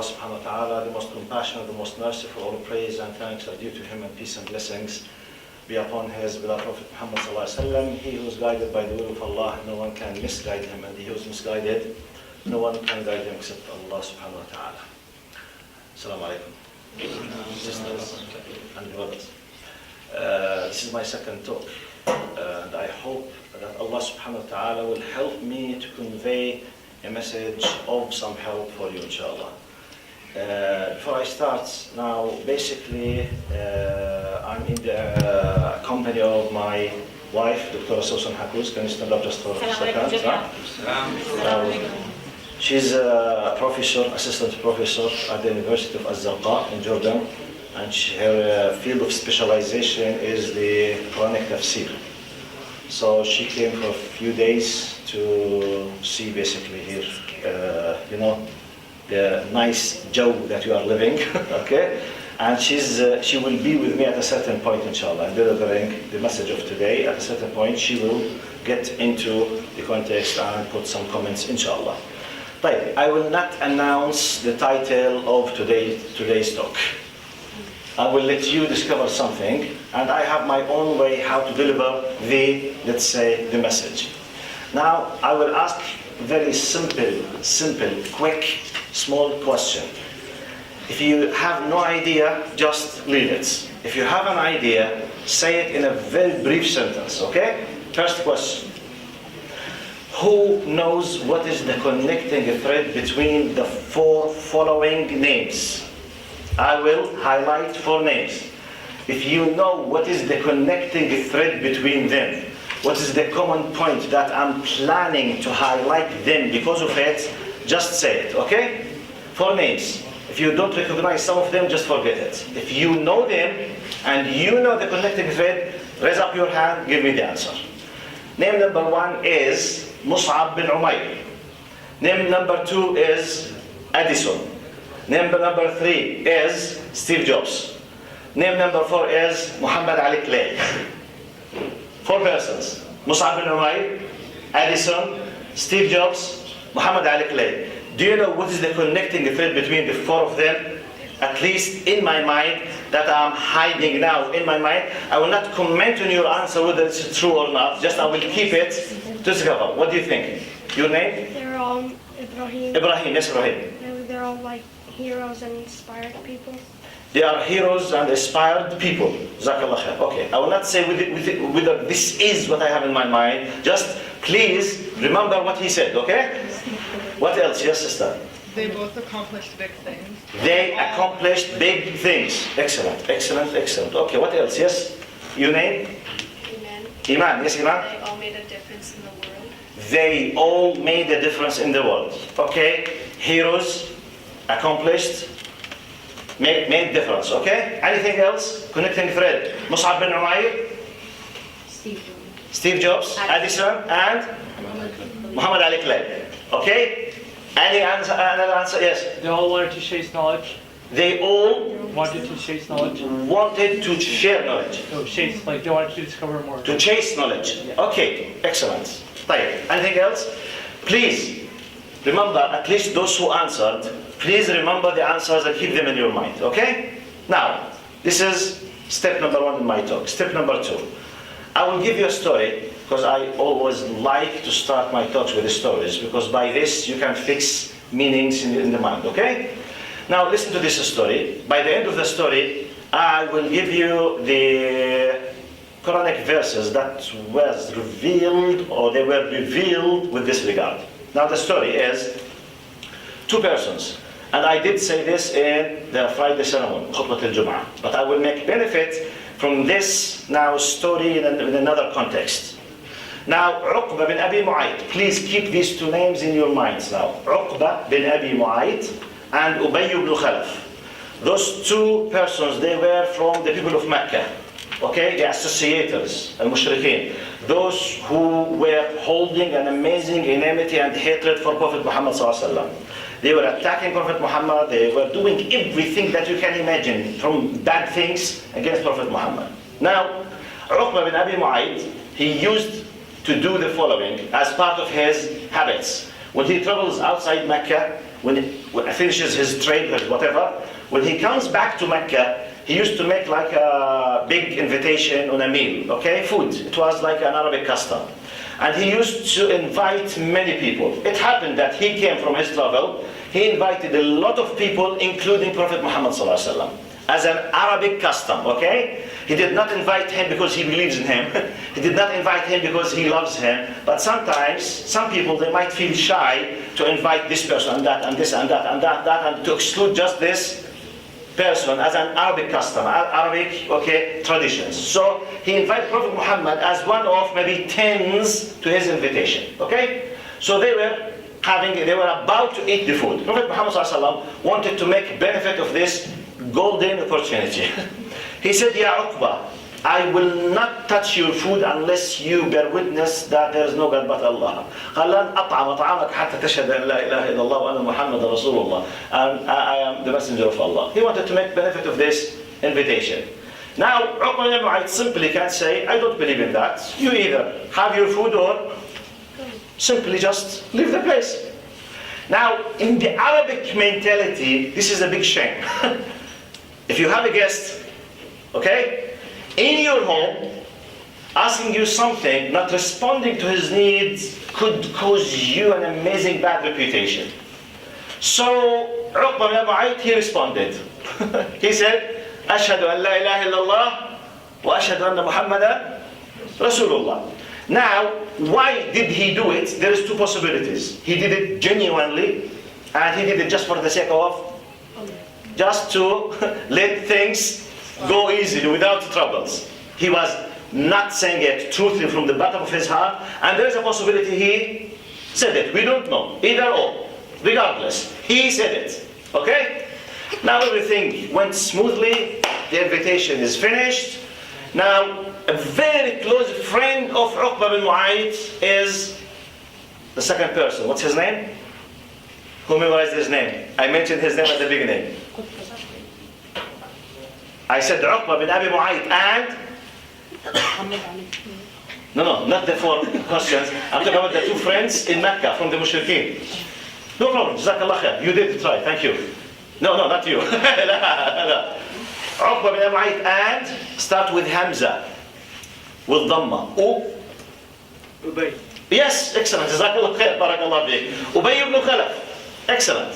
Allah subhanahu wa ta'ala, the most compassionate, the most merciful. All praise and thanks are due to him, and peace and blessings be upon his beloved Prophet Muhammad sallallahu alaihi wasallam. He who is guided by the will of Allah, no one can misguide him, and he who is misguided, no one can guide him except Allah subhanahu wa ta'ala. Assalamu alaikum. Sisters and brothers. This is my second talk, and I hope that Allah subhanahu wa ta'ala will help me to convey a message of some help for you, inshallah. Before I start, now basically I'm in the company of my wife, Dr. Susan Hakuz. Can you stand up just for a second? She's a professor, assistant professor at the University of Az-Zarqa in Jordan, and her field of specialization is the Quranic tafsir. So she came for a few days to see basically here, the nice Joe that you are living, okay? And she will be with me at a certain point, inshallah, delivering the message of today. At a certain point, she will get into the context and put some comments, inshallah. Right, I will not announce the title of today's talk. I will let you discover something, and I have my own way how to deliver let's say, the message. Now, I will ask a very simple, quick, small question. If you have no idea, just leave it. If you have an idea, say it in a very brief sentence, okay? First question. Who knows what is the connecting thread between the four following names? I will highlight 4 names. If you know what is the connecting thread between them, what is the common point that I'm planning to highlight them because of it, just say it, okay? 4 names. If you don't recognize some of them, just forget it. If you know them and you know the connecting thread, raise up your hand, give me the answer. Name number 1 is Mus'ab bin Umayr. Name number 2 is Edison. Name number 3 is Steve Jobs. Name number 4 is Muhammad Ali Clay. 4 persons. Mus'ab bin Umayr, Edison, Steve Jobs, Muhammad Ali Clay. Do you know what is the connecting thread between the 4 of them? At least in my mind, that I'm hiding now in my mind. I will not comment on your answer whether it's true or not. Just I will keep it to discover. What do you think? Your name? They're all Ibrahim. Ibrahim, yes, Ibrahim. They're all like heroes and inspired people. They are heroes and inspired people. Jazakallah khair. Okay, I will not say whether this is what I have in my mind. Just please remember what he said, okay? What else? Yes, sister? They both accomplished big things. They accomplished big things. Excellent, excellent, excellent. Okay, what else? Yes? Your name? Iman. Iman, yes, Iman? They all made a difference in the world. They all made a difference in the world. Okay? Heroes, accomplished, made difference. Okay? Anything else? Connecting thread. Mus'ab bin Umayr, Steve Jobs, Edison, and Muhammad Ali Clay. Okay? Any answer? Another answer? Yes. They all wanted to chase knowledge. They all Wanted to chase knowledge. wanted to share knowledge. No, chase, like they wanted to discover more. To chase knowledge. Okay, excellent. Right. Anything else? Please remember, at least those who answered, please remember the answers and keep them in your mind. Okay? Now, this is step number 1 in my talk. Step number 2. I will give you a story, because I always like to start my talks with the stories, because by this you can fix meanings in the mind, okay? Now listen to this story. By the end of the story, I will give you the Quranic verses that was revealed, or they were revealed with this regard. Now the story is 2 persons, and I did say this in the Friday sermon, Khutbah al-Jum'ah, but I will make benefit from this now story in another context. Now, Uqba bin Abi Mu'ayt. Please keep these 2 names in your minds now. Uqba bin Abi Mu'ayt and Ubay ibn Khalaf. Those 2 persons, they were from the people of Mecca. Okay, the associators, al-Mushrikeen. Those who were holding an amazing enmity and hatred for Prophet Muhammad sallallahu alaihi wasallam. They were attacking Prophet Muhammad. They were doing everything that you can imagine, from bad things against Prophet Muhammad. Now, Uqba bin Abi Mu'ayt, he used to do the following as part of his habits. When he travels outside Mecca, when he finishes his trade or whatever, when he comes back to Mecca, he used to make like a big invitation on a meal, okay, food. It was like an Arabic custom. And he used to invite many people. It happened that he came from his travel, he invited a lot of people, including Prophet Muhammad ﷺ, as an Arabic custom, okay? He did not invite him because he believes in him. He did not invite him because he loves him. But sometimes, some people, they might feel shy to invite this person and that and this and that and that and to exclude just this person as an Arabic custom, Arabic, okay, traditions. So he invited Prophet Muhammad as one of maybe tens to his invitation, okay? So they were about to eat the food. Prophet Muhammad ﷺ wanted to make benefit of this golden opportunity. He said, Ya Uqba, I will not touch your food unless you bear witness that there is no God but Allah. قال لن أطعم طعامك حتى تشهد أن لا إله إلا الله وأن محمد رسول الله. And I am the messenger of Allah. He wanted to make benefit of this invitation. Now, Uqba ibn Mu'ayt simply can say, I don't believe in that. You either have your food or simply just leave the place. Now, in the Arabic mentality, this is a big shame. If you have a guest, okay, in your home, asking you something, not responding to his needs, could cause you an amazing bad reputation. So, Uqba ibn Mu'ayt, he responded. He said, أشهد أن لا إله إلا الله وأشهد أن محمدا رسول الله. Now, why did he do it? There is two possibilities. He did it genuinely, and he did it just for the sake of, just to let things go easily without troubles. He was not saying it truthfully from the bottom of his heart, and there is a possibility he said it. We don't know, either or. Regardless, he said it. Okay? Now everything went smoothly. The invitation is finished. Now, a very close friend of Uqba bin Mu'ayt is the second person. What's his name? Who memorized his name? I mentioned his name at the beginning. I said Uqba bin Abi Mu'ayt and? No, not the four questions. I'm talking about the two friends in Mecca from the Mushrikeen. No problem, Jazakallah khair. You did try, thank you. No, not you. Uqba bin Abi Mu'ayt and start with Hamza. With Dhamma. Ubay. Yes, excellent. Jazakallah khair. Barakallah bik. Ubay ibn Khalaf. Excellent.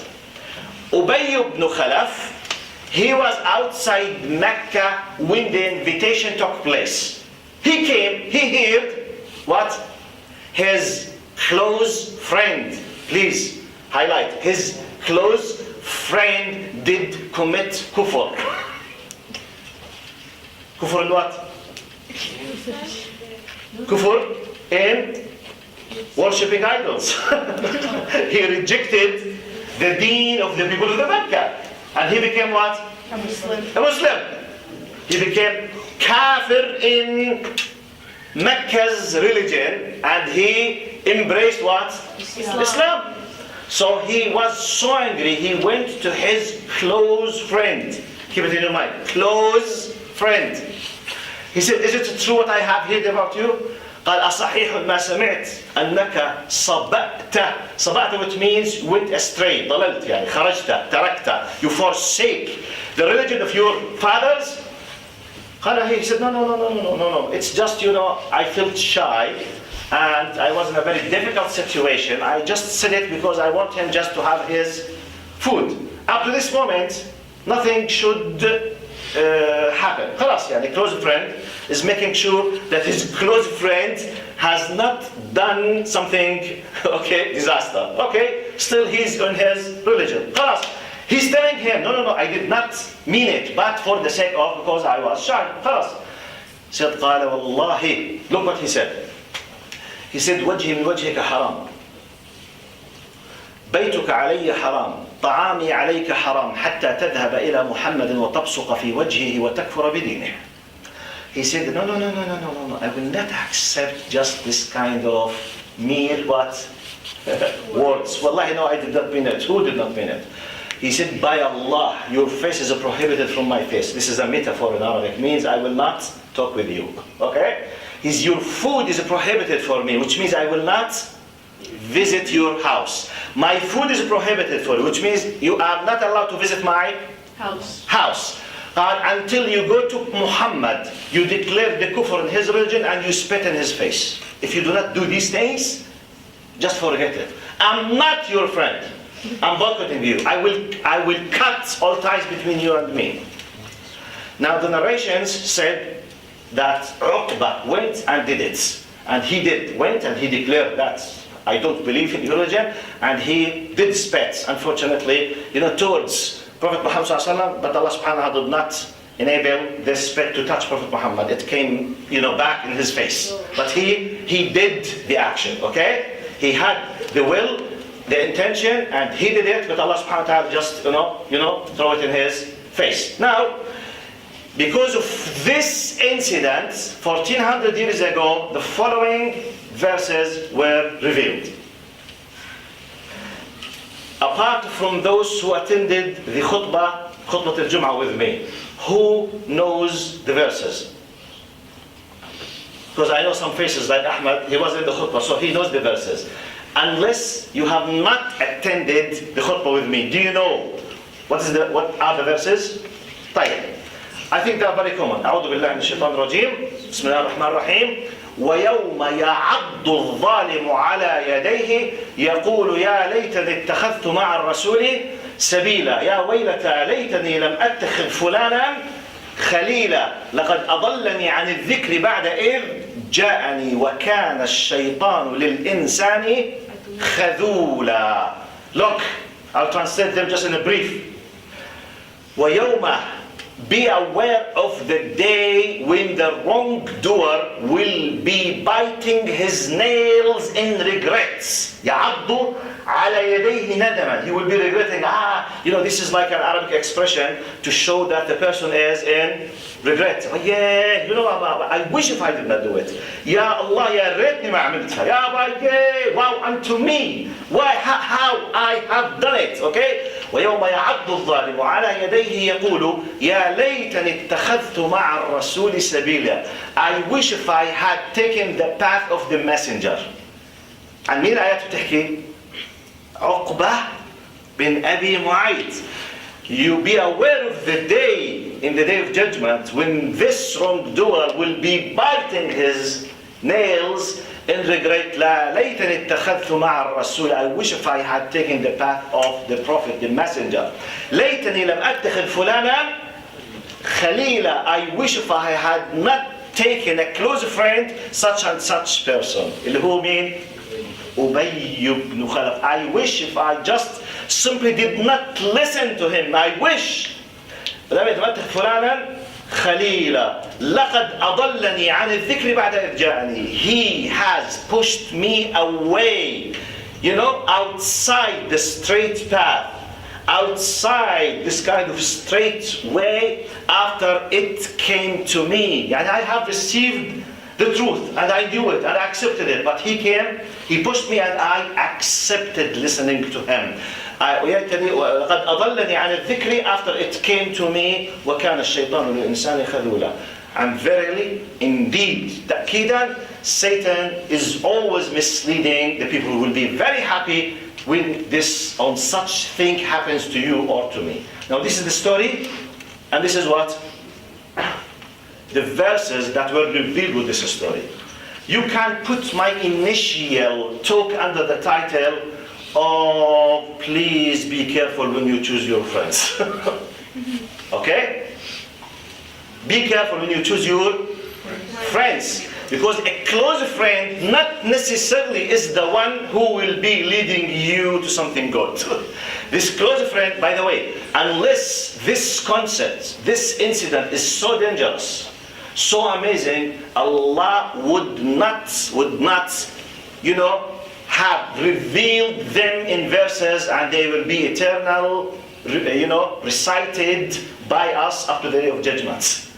Ubay ibn Khalaf, he was outside Mecca when the invitation took place. He came, he heard what? His close friend, please highlight, his close friend did commit kufr. Kufr in what? Kufr in worshipping idols. He rejected the deen of the people of the Mecca. And he became what? A Muslim. A Muslim. He became kafir in Mecca's religion, and he embraced what? Islam. So he was so angry, he went to his close friend. Keep it in your mind. Close friend. He said, is it true what I have heard about you? قال أصحيح ما سمعت أنك صبأت, which means went astray, ضللت يعني خرجت تركت, you forsake the religion of your fathers. He said, no, it's just, I felt shy and I was in a very difficult situation. I just said it because I want him just to have his food. Up to this moment, nothing should happen. خلاص يعني close friend is making sure that his close friend has not done something, okay, disaster. Okay, still he's in his religion. خلاص. He's telling him, no, I did not mean it, but for the sake of, because I was shy. خلاص. He said, قال والله, look what he said. He said, وجهي من وجهك حرام. بيتك علي حرام. طعامي عليك حرام حتى تذهب إلى محمد وتبصق في وجهه وتكفر بدينه. He said, no, I will not accept just this kind of mere words. Wallahi, no, I did not mean it. Who did not mean it? He said, by Allah, your face is prohibited from my face. This is a metaphor in Arabic. It means I will not talk with you. Okay? Your food is prohibited for me, which means I will not visit your house. My food is prohibited for you, which means you are not allowed to visit my house. Until you go to Muhammad, you declare the kufr in his religion and you spit in his face. If you do not do these things, just forget it. I'm not your friend. I'm boycotting you. I will cut all ties between you and me. Now the narrations said that Uqba went and did it. And he went and he declared that I don't believe in religion, and he did spit, unfortunately, towards Prophet Muhammad ﷺ, but Allah subhanahu wa ta'ala did not enable this spit to touch Prophet Muhammad. It came, back in his face. But he did the action, okay? He had the will, the intention, and he did it, but Allah subhanahu wa ta'ala just, throw it in his face. Now, because of this incident, 1400 years ago, the following verses were revealed. Apart from those who attended the khutbah al-Jum'ah with me, who knows the verses? Because I know some faces like Ahmad, he was in the khutbah, so he knows the verses. Unless you have not attended the khutbah with me, do you know what are the verses? طيب. I think they are very common. أعوذ بالله من الشيطان الرجيم. بسم الله الرحمن الرحيم. ويوم يعض الظالم على يديه يقول يا ليتني اتخذت مع الرسول سبيلا يا ويلتى ليتني لم أتخذ فلانا خليلا لقد أضلني عن الذكر بعد إذ جاءني وكان الشيطان للإنسان خذولا. Look, I'll translate them just in a brief. ويوم, be aware of the day when the wrongdoer will be biting his nails in regrets. يعض على يديه ندما. He will be regretting. This is like an Arabic expression to show that the person is in regret. Oh yeah, I wish if I did not do it. Ya Allah, ya ريتني ما عملتها. Ya Allah, yeah, wow, unto me. Why, how I have done it, okay? ويوم يعض الظالم على يديه يقول يا ليتني اتخذت مع الرسول سبيلا. I wish if I had taken the path of the messenger. عن مين الآيات بتحكي؟ عقبة بن أبي معيط. You be aware of the day, in the day of judgment, when this wrongdoer will be biting his nails in regret. لا ليتني اتخذت مع الرسول. I wish if I had taken the path of the prophet, the messenger. ليتني لم أتخذ فلانا خليلا. I wish if I had not taken a close friend, such and such person. اللي هو مين؟ أبي بن خلف. I wish if I just simply did not listen to him. I wish. لم يتمتع فلانا خليلا لقد أضلني عن الذكر بعد إذ جاءني. He has pushed me away, outside the straight path, outside this kind of straight way after it came to me. And I have received the truth and I knew it and I accepted it, but he came, he pushed me and I accepted listening to him. لقد أضلني عن الذكر after it came to me وكان الشيطان للإنسان خذولا. And verily, indeed, تأكيدا, Satan is always misleading the people who will be very happy when this on such thing happens to you or to me. Now this is the story, and this is what? The verses that were revealed with this story. You can put my initial talk under the title, oh, please be careful when you choose your friends. Okay? Be careful when you choose your friends. Because a close friend not necessarily is the one who will be leading you to something good. This close friend, by the way, unless this concept, this incident is so dangerous, so amazing, Allah would not, have revealed them in verses and they will be eternal, recited by us up to the day of judgment.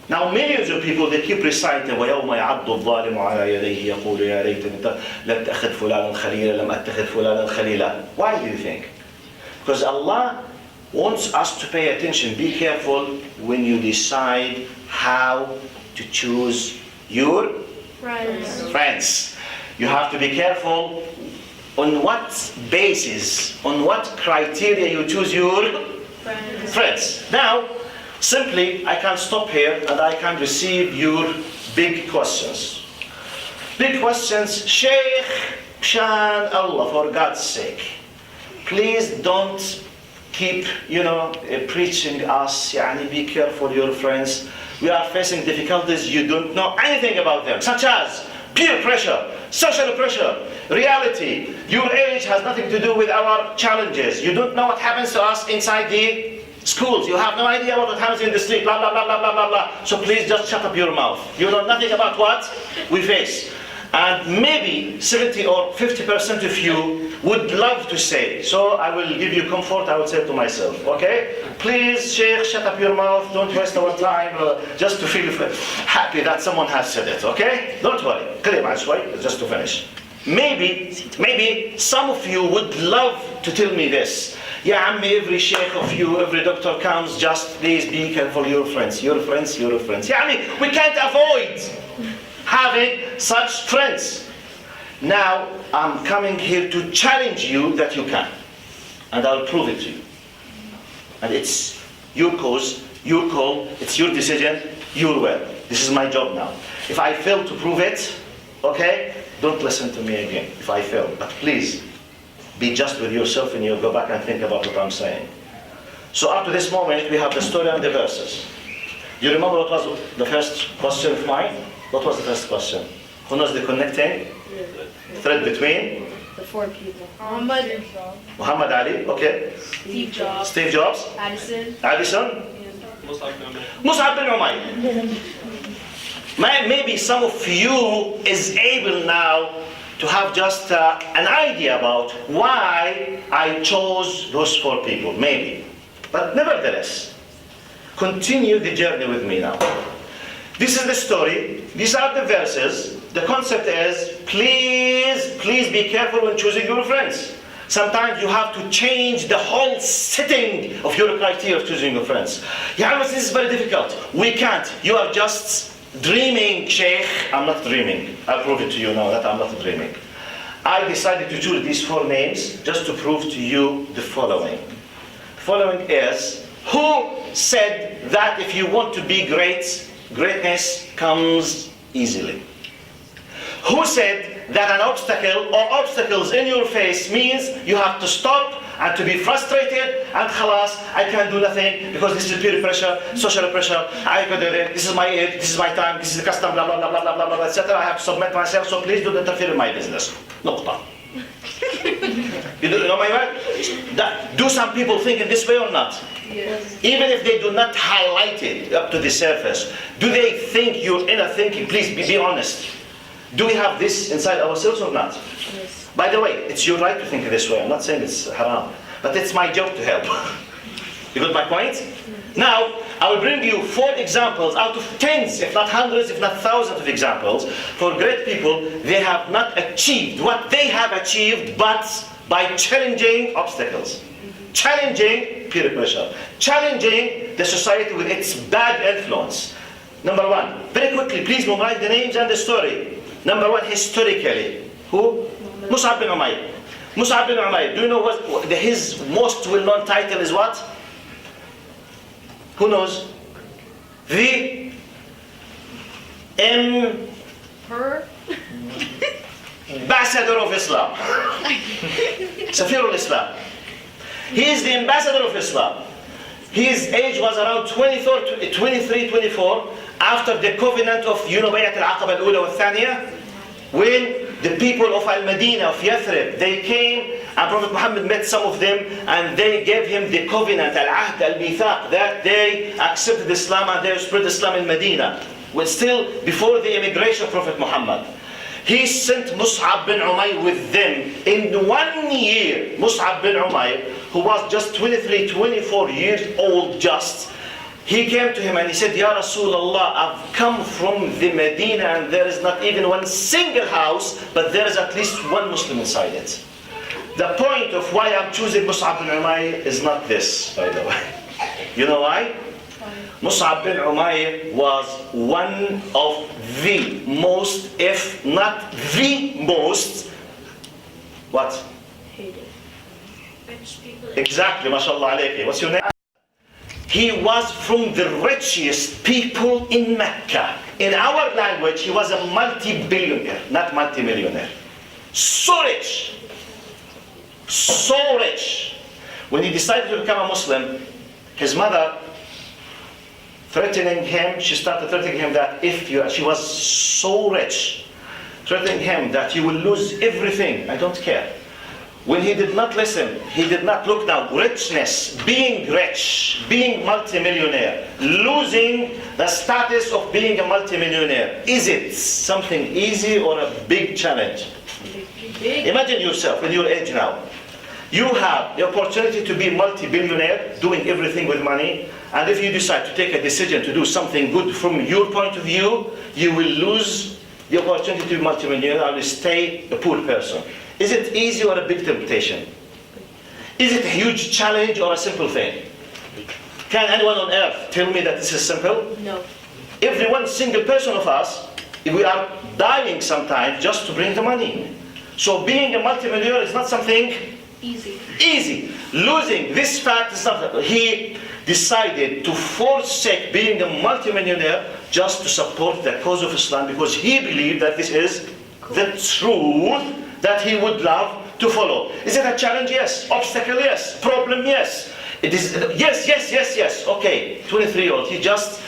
Now millions of people, they keep reciting وَيَوْمَ يَعَضُّ الظَّالِمُ عَلَى يَدَيْهِ يَقُولُ يَا لَيْتَنِي لَمْ أَتَّخِذْ فُلَانًا خَلِيلًا لَمْ أَتَّخِذْ فُلَانًا خَلِيلًا. Why do you think? Because Allah wants us to pay attention. Be careful when you decide how to choose your friends. You have to be careful on what basis, on what criteria you choose your friends. Now, simply, I can stop here and I can receive your big questions. Big questions, Sheikh, Shan Allah, for God's sake. Please don't keep, preaching us, be careful your friends. We are facing difficulties, you don't know anything about them, such as peer pressure, social pressure, reality. Your age has nothing to do with our challenges. You don't know what happens to us inside the schools. You have no idea what happens in the street, blah, blah, blah, blah, blah, blah, blah. So please just shut up your mouth. You know nothing about what we face. And maybe 70 or 50% of you would love to say, so I will give you comfort, I will say to myself, okay? Please, Sheikh, shut up your mouth, don't waste our time, just to feel happy that someone has said it, okay? Don't worry, just to finish. Maybe some of you would love to tell me this. Yeah, every sheikh of you, every doctor comes, just please be careful, your friends. Yeah, we can't avoid having such friends. Now, I'm coming here to challenge you that you can. And I'll prove it to you. And it's your cause, your call, it's your decision, your will. This is my job now. If I fail to prove it, okay, don't listen to me again if I fail. But please, be just with yourself and you'll go back and think about what I'm saying. So up to this moment, we have the story and the verses. Do you remember what was the first question of mine? What was the first question? Who knows the connecting thread between? The four people. Muhammad Ali, okay. Steve Jobs. Steve Jobs. Addison. Mus'ab bin Umayr. Maybe some of you is able now to have just an idea about why I chose those four people, maybe. But nevertheless, continue the journey with me now. This is the story, these are the verses. The concept is, please be careful when choosing your friends. Sometimes you have to change the whole setting of your criteria of choosing your friends. Yeah, this is very difficult. We can't. You are just dreaming, Sheikh. I'm not dreaming. I'll prove it to you now that I'm not dreaming. I decided to choose these four names just to prove to you the following. The following is, who said that if you want to be great, greatness comes easily? Who said that an obstacle or obstacles in your face means you have to stop and to be frustrated and khalas, I can't do nothing because this is peer pressure, social pressure, this is my age, this is my time, this is the custom, blah, blah, blah, blah, blah, blah, blah, etc. I have to submit myself, so please don't interfere in my business. Nuqta. You know my word? Do some people think in this way or not? Yes. Even if they do not highlight it up to the surface, do they think your inner thinking? Please be honest. Do we have this inside ourselves or not? Yes. By the way, it's your right to think this way. I'm not saying it's haram, but it's my job to help. You got my point? Now, I will bring you 4 examples out of tens, if not hundreds, if not thousands of examples for great people. They have not achieved what they have achieved, but by challenging obstacles, challenging peer pressure, challenging the society with its bad influence. Number 1, very quickly, please memorize the names and the story. Number 1, historically, who? Mus'ab bin Umayr. Mus'ab bin Umayr. Do you know what his most well-known title is? What? Who knows? The Ambassador of Islam. Safir al-Islam. He is the ambassador of Islam. His age was around 23, 24, after the covenant of Bayat al-Aqaba al-Ula wa al-Thaniya, when the people of Al-Madinah, of Yathrib, they came and Prophet Muhammad met some of them and they gave him the covenant, al-Ahd, al-Mithaq, that they accepted Islam and they spread Islam in Medina. Well, still before the immigration of Prophet Muhammad. He sent Mus'ab bin Umayr with them. In 1 year, Mus'ab bin Umayr, who was just 23, 24 years old just, he came to him and he said, Ya Rasulullah, I've come from the Medina and there is not even one single house, but there is at least one Muslim inside it. The point of why I'm choosing Mus'ab bin Umayr is not this, by the way. You know why? Mus'ab bin Umayr was one of the most, if not the most, what? Hated. Rich people. Exactly, mashallah alayki. What's your name? He was from the richest people in Mecca. In our language, he was a multi-billionaire, not multi-millionaire. So rich. So rich. When he decided to become a Muslim, his mother threatening him, she started threatening him that she was so rich, threatening him that he will lose everything. I don't care. When he did not listen, he did not look now. Richness, being rich, being multimillionaire, losing the status of being a multimillionaire. Is it something easy or a big challenge? Big. Imagine yourself in your age now. You have the opportunity to be multi-billionaire, doing everything with money, and if you decide to take a decision to do something good from your point of view, you will lose the opportunity to be multi-millionaire and stay a poor person. Is it easy or a big temptation? Is it a huge challenge or a simple thing? Can anyone on earth tell me that this is simple? No. Every one single person of us, we are dying sometimes just to bring the money. So being a multimillionaire is not something easy. Losing this fact is not. He decided to forsake being a multimillionaire just to support the cause of Islam because he believed that this is the truth that he would love to follow. Is it a challenge? Yes. Obstacle? Yes. Problem? Yes. It is. Yes. Okay. 23-year-old. He just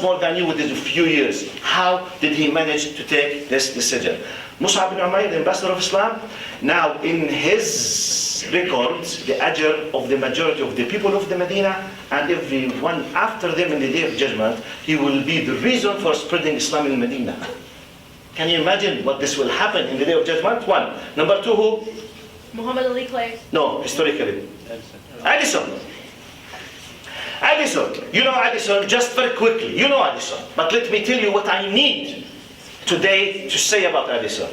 more than you within a few years. How did he manage to take this decision? Mus'ab bin Umayr, the ambassador of Islam, now in his records, the ajr of the majority of the people of the Medina and everyone after them in the Day of Judgment, he will be the reason for spreading Islam in Medina. Can you imagine what this will happen in the Day of Judgment? One. Number two, who? Muhammad Ali Clay. No, historically. Addison. You know Addison, just very quickly. You know Addison. But let me tell you what I need today to say about Addison.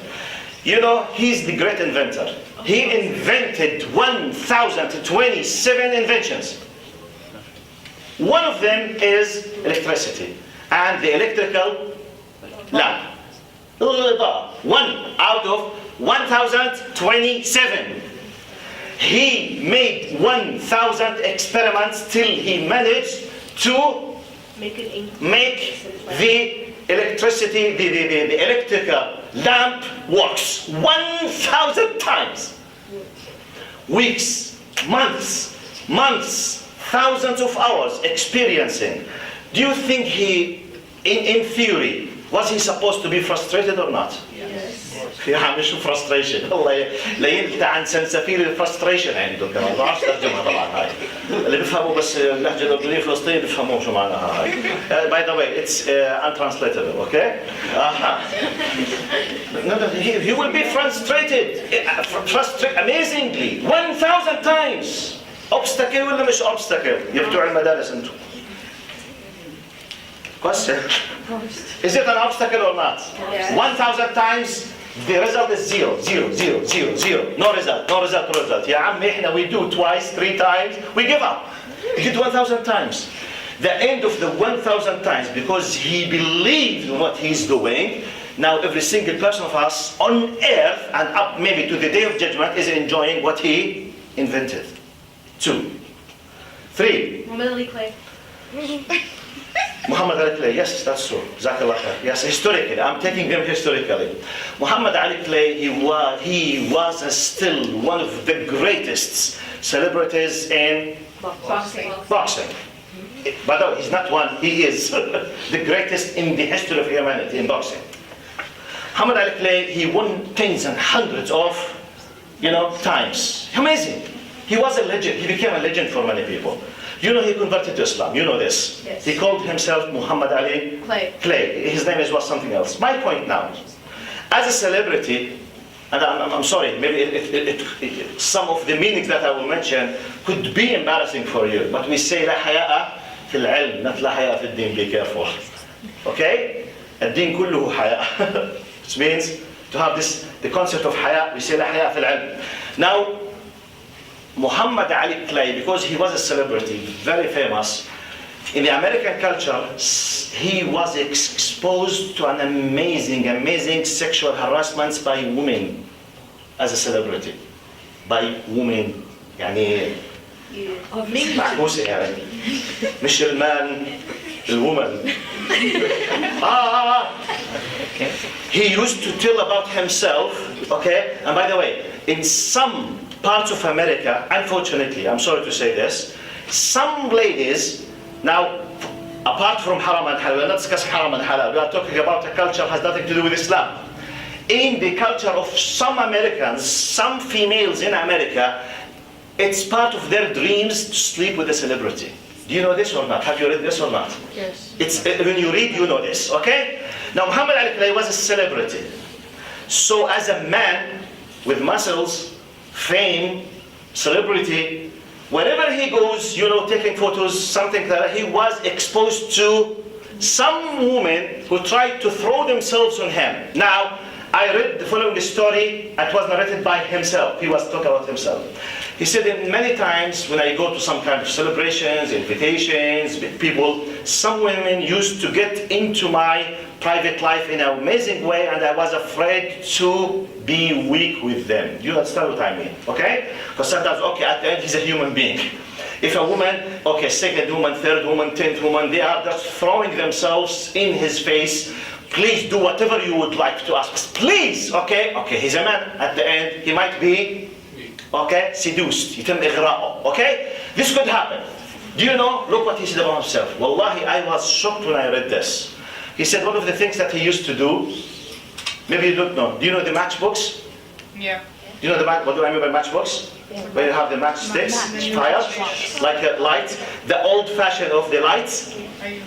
You know, he's the great inventor. He invented 1,027 inventions. One of them is electricity and the electrical lamp. One out of 1,027. He made 1,000 experiments till he managed to make the electricity, the electrical lamp works 1,000 times. Weeks, months, thousands of hours experiencing. Do you think he, in theory, was he supposed to be frustrated or not? Yes. يا عمي شو frustration الله لا ينتهي عن سلسفيل الفرستريشن عنده كمان ما بعرفش ترجمها طبعا هاي اللي بيفهموا بس اللهجه الاردنيه الفلسطينيه بيفهموا شو معناها هاي by the way it's untranslatable okay no, he will be frustrated amazingly 1,000 times obstacle ولا مش obstacle يا بتوع المدارس انتم question is it an obstacle or not Yes. 1,000 times the result is zero. No result. يا عمي احنا we do twice, 3 times, we give up. He did 1,000 times. The end of the 1,000 times, because he believed in what he's doing, now every single person of us on earth and up maybe to the Day of Judgment is enjoying what he invented. 2. 3. Muhammad Ali Clay. Muhammad Ali Clay, yes, that's true. Jazakallah khair. Yes, historically, I'm taking them historically. Muhammad Ali Clay, he was still one of the greatest celebrities in boxing. By the way, he's not one, he is the greatest in the history of humanity in boxing. Muhammad Ali Clay, he won tens and hundreds of, times. Amazing. He was a legend. He became a legend for many people. You know he converted to Islam. You know this. Yes. He called himself Muhammad Ali Clay. His name was something else. My point now, as a celebrity, and I'm sorry, maybe some of the meanings that I will mention could be embarrassing for you, but we say لا حياء في العلم, not لا حياء في الدين. Be careful. Okay? الدين كله حياء. Which means to have the concept of حياء, we say لا حياء في العلم. Now, Muhammad Ali Clay, because he was a celebrity, very famous, in the American culture, he was exposed to an amazing sexual harassments by women as a celebrity. by women يعني معكوسة يعني مش المان الwoman. He used to tell about himself, okay? And by the way, in some parts of America, unfortunately, I'm sorry to say this, some ladies, now, apart from haram and halal, we're not discussing haram and halal, we are talking about a culture that has nothing to do with Islam. In the culture of some Americans, some females in America, it's part of their dreams to sleep with a celebrity. Do you know this or not? Have you read this or not? Yes. It's when you read, you know this, okay? Now, Muhammad Ali Clay was a celebrity. So as a man with muscles, fame, celebrity, wherever he goes, you know, taking photos, something like that, he was exposed to some women who tried to throw themselves on him. Now, I read the following story. It was narrated by himself. He was talking about himself. He said that many times when I go to some kind of celebrations, invitations, with people, some women used to get into my private life in an amazing way, and I was afraid to be weak with them. Do you understand what I mean? Okay? Because sometimes, okay, at the end, he's a human being. If a woman, okay, second woman, third woman, 10th woman, they are just throwing themselves in his face. Please do whatever you would like to ask us. Please, okay? Okay, he's a man. At the end, he might be, okay, seduced. يتم إغراءه, okay? This could happen. Do you know? Look what he said about himself. Wallahi, I was shocked when I read this. He said one of the things that he used to do, maybe you don't know. Do you know the matchbooks? Yeah. Do you know what do I mean by matchbooks? Where you have the matchsticks, fire, like a light, the old fashion of the lights.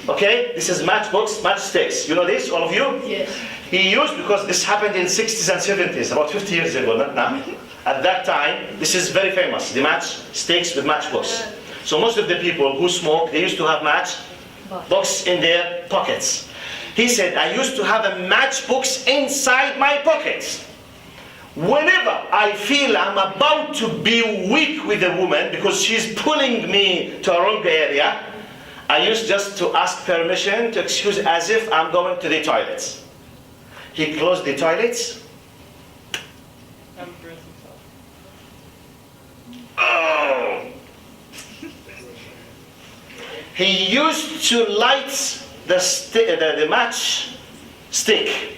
Okay, this is matchsticks. You know this, all of you? Yes. He used, because this happened in 60s and 70s, about 50 years ago, not now. At that time, this is very famous, the matchsticks with matchbooks. So most of the people who smoke, they used to have matchbooks in their pockets. He said, I used to have a matchbox inside my pockets. Whenever I feel I'm about to be weak with a woman because she's pulling me to a wrong area, I used just to ask permission to excuse as if I'm going to the toilets. He closed the toilets. Oh! He used to light the match stick.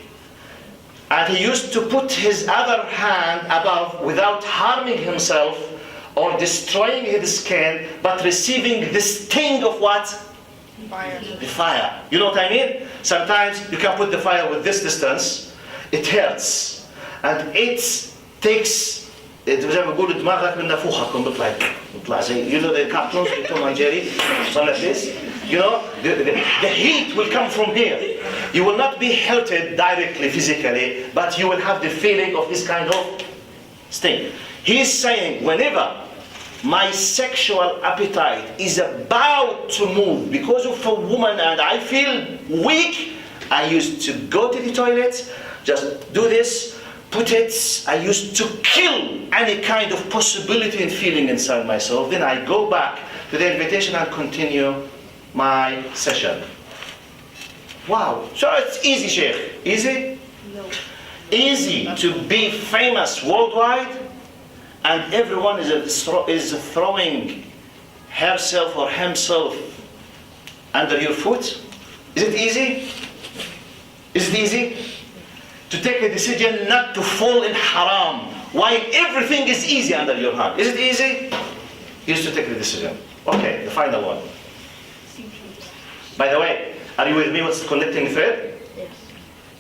And he used to put his other hand above without harming himself or destroying his skin, but receiving the sting of what? Fire. The fire. You know what I mean? Sometimes you can put the fire with this distance, it hurts. And it takes, زي ما بيقولوا دماغك من نافوخك بيطلع زي, you know the cartoons with Tom and Jerry, something like this. You know, the heat will come from here. You will not be hurted directly, physically, but you will have the feeling of this kind of sting. He's saying, whenever my sexual appetite is about to move because of a woman and I feel weak, I used to go to the toilet, just do this, put it, I used to kill any kind of possibility and feeling inside myself. Then I go back to the invitation and continue my session. Wow, so it's easy, Sheikh. Easy? No. Easy to be famous worldwide, and everyone is throwing herself or himself under your foot? Is it easy? Is it easy? To take a decision not to fall in haram, while everything is easy under your hand. Is it easy? You used to take the decision. Okay, the final one. By the way, are you with me? What's the connecting thread? Yes.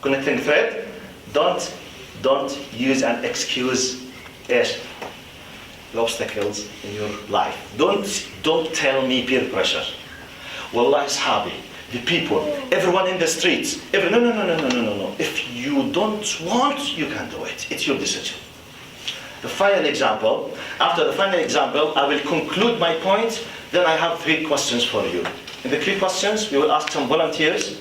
Connecting thread. Don't use an excuse as the obstacles in your life. Don't tell me peer pressure. Wallahi sahabi, the people, everyone in the streets. No. If you don't want, you can do it. It's your decision. The final example. After the final example, I will conclude my point. Then I have 3 questions for you. In the 3 questions, we will ask some volunteers,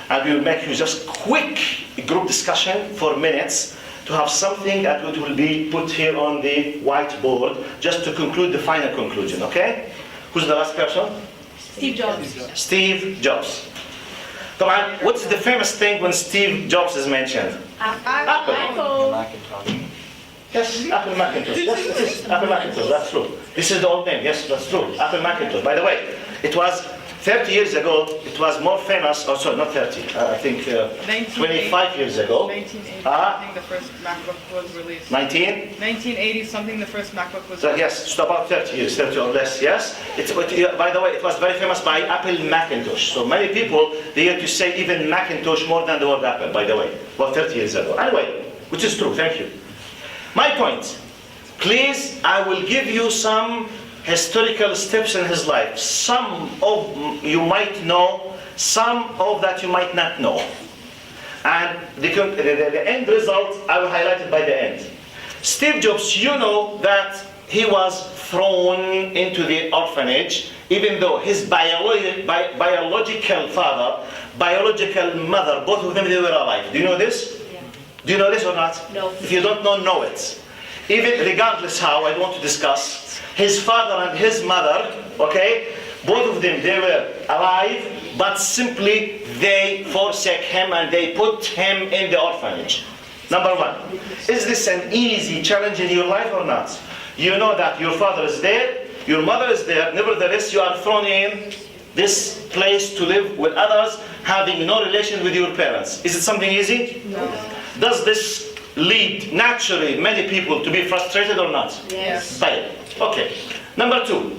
and we will make you just quick group discussion for minutes to have something that will be put here on the whiteboard just to conclude the final conclusion, okay? Who's the last person? Steve Jobs. Steve Jobs. Come on, what's the famous thing when Steve Jobs is mentioned? Apple. Macintosh. Yes, Apple Macintosh. Yes, it is Apple Macintosh. That's true. This is the old name. Yes, that's true. Apple Macintosh. By the way, it was 30 years ago. It was more famous. Oh, sorry, not 30. I think 25 years ago. 1980, Ah. I think the first MacBook was released. 19. 1980 something, the first MacBook was So released. yes, it's about 30 years, 30 or less. Yes. By the way, it was very famous by Apple Macintosh. So many people they used to say even Macintosh more than the word Apple. By the way, about 30 years ago. Anyway, which is true. Thank you. My point, please, I will give you some historical steps in his life. Some of you might know, some of that you might not know. And the end result, I will highlight it by the end. Steve Jobs, you know that he was thrown into the orphanage, even though his biological father, biological mother, both of them, they were alive. Do you know this? Do you know this or not? No. If you don't know it. Even regardless how, I don't want to discuss. His father and his mother, okay, both of them, they were alive, but simply they forsake him and they put him in the orphanage. Number one, is this an easy challenge in your life or not? You know that your father is there, your mother is there, nevertheless you are thrown in this place to live with others, having no relation with your parents. Is it something easy? No. Does this lead naturally many people to be frustrated or not? Yes. Fine. Okay. Number two.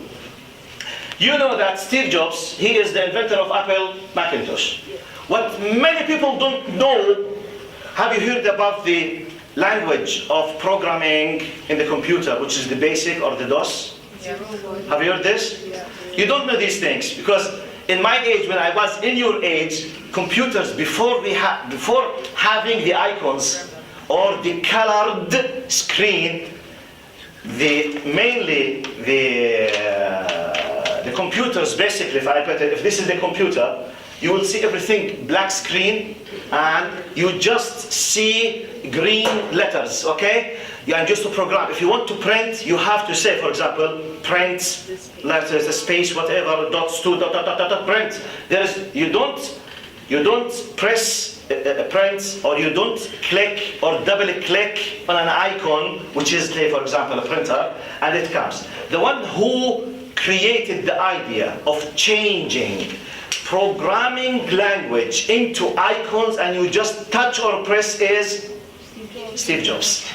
You know that Steve Jobs, he is the inventor of Apple Macintosh. What many people don't know, have you heard about the language of programming in the computer, which is the BASIC or the DOS? Yeah. Have you heard this? Yeah. You don't know these things because in my age, when I was in your age, computers, before having the icons or the colored screen, mainly the computers basically, if this is the computer, you will see everything black screen and you just see green letters, okay? And just to program. If you want to print, you have to say, for example, print letters, a space, whatever, dots, two, dot, dot, dot, dot, dot, print. You don't press print, or you don't click or double click on an icon, which is, say, for example, a printer, and it comes. The one who created the idea of changing programming language into icons and you just touch or press is Steve Jobs.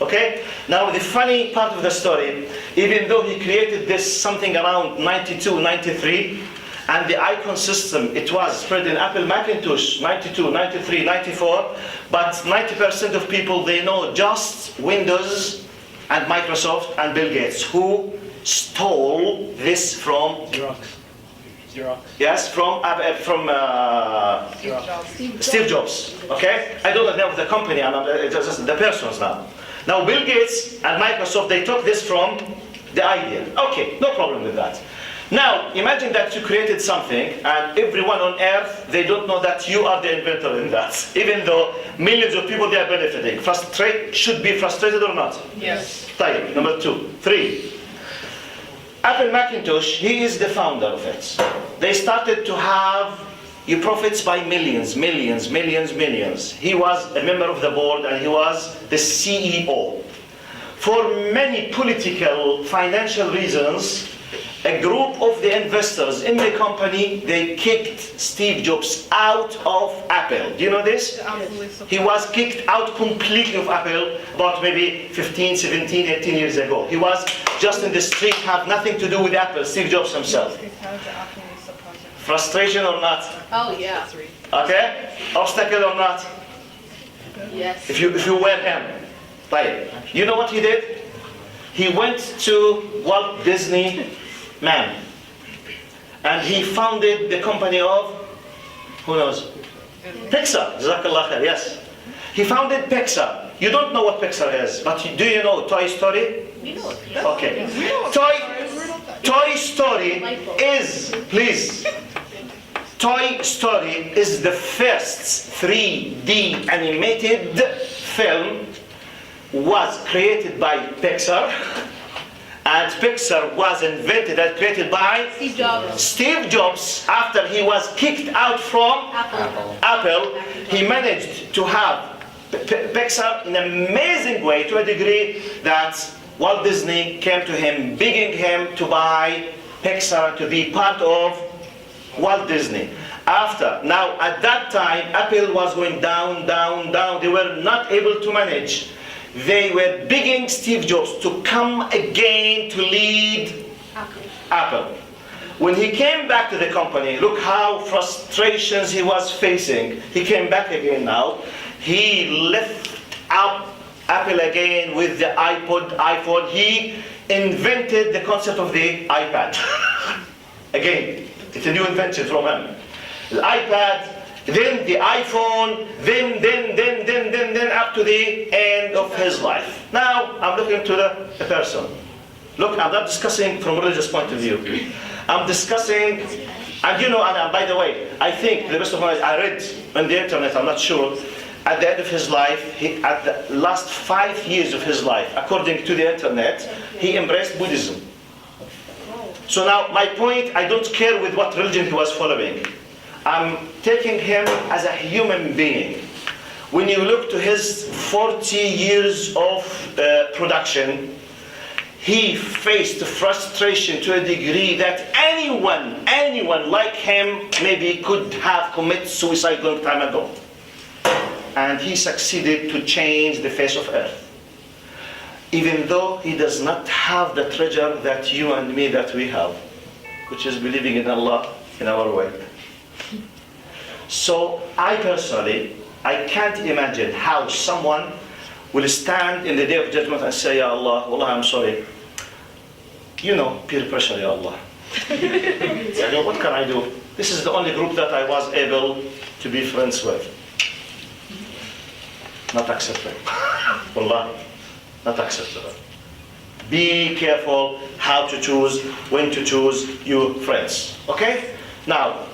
Okay? Now the funny part of the story, even though he created this something around 92, 93, and the icon system, it was spread in Apple Macintosh, 92, 93, 94, but 90% of people, they know just Windows and Microsoft and Bill Gates, who stole this from Xerox. Yes, from Steve Jobs. Okay, I don't know the name of the company. It's just the persons now. Now Bill Gates and Microsoft, they took this from the idea. Okay, no problem with that. Now imagine that you created something, and everyone on Earth, they don't know that you are the inventor in that, even though millions of people they are benefiting. Should be frustrated or not? Yes. Type number 2, 3. Apple Macintosh, he is the founder of it. They started to have profits by millions. He was a member of the board and he was the CEO. For many political, financial reasons, a group of the investors in the company, they kicked Steve Jobs out of Apple. Do you know this? He was kicked out completely of Apple about maybe 15, 17, 18 years ago. He was just in the street, have nothing to do with Apple, Steve Jobs himself. Frustration or not? Oh yeah. Okay? Obstacle or not? Yes. If you were him. Right. You know what he did? He went to Walt Disney Man. And he founded the company of, who knows? Pixar. Jazakallah khair, yes. He founded Pixar. You don't know what Pixar is, but do you know Toy Story? We know it. Okay. Toy Story is, please. Toy Story is the first 3D animated film was created by Pixar. And Pixar was invented and created by Steve Jobs. Steve Jobs. After he was kicked out from Apple. Apple, he managed to have Pixar in an amazing way, to a degree that Walt Disney came to him, begging him to buy Pixar, to be part of Walt Disney. Now at that time, Apple was going down, down, down. They were not able to manage. They were begging Steve Jobs to come again to lead Apple. When he came back to the company, look how frustrations he was facing. He came back again now. He lifted up Apple again with the iPhone. He invented the concept of the iPad. Again, it's a new invention from him. The iPad, then the iPhone, then up to the end of his life. Now, I'm looking to the person. Look, I'm not discussing from a religious point of view. I'm discussing, and you know, and by the way, I think the best of my, I read on the internet, I'm not sure, at the end of his life, at the last 5 years of his life, according to the internet, he embraced Buddhism. So now, my point, I don't care with what religion he was following. I'm taking him as a human being. When you look to his 40 years of production, he faced frustration to a degree that anyone like him maybe could have committed suicide long time ago. And he succeeded to change the face of earth. Even though he does not have the treasure that you and me that we have, which is believing in Allah in our way. So I personally, I can't imagine how someone will stand in the day of judgment and say, Ya Allah, Allah, I'm sorry. You know, peer pressure, Ya Allah. What can I do? This is the only group that I was able to be friends with. Not acceptable. Wallah, not acceptable. Be careful how to choose, when to choose your friends. Okay? Now,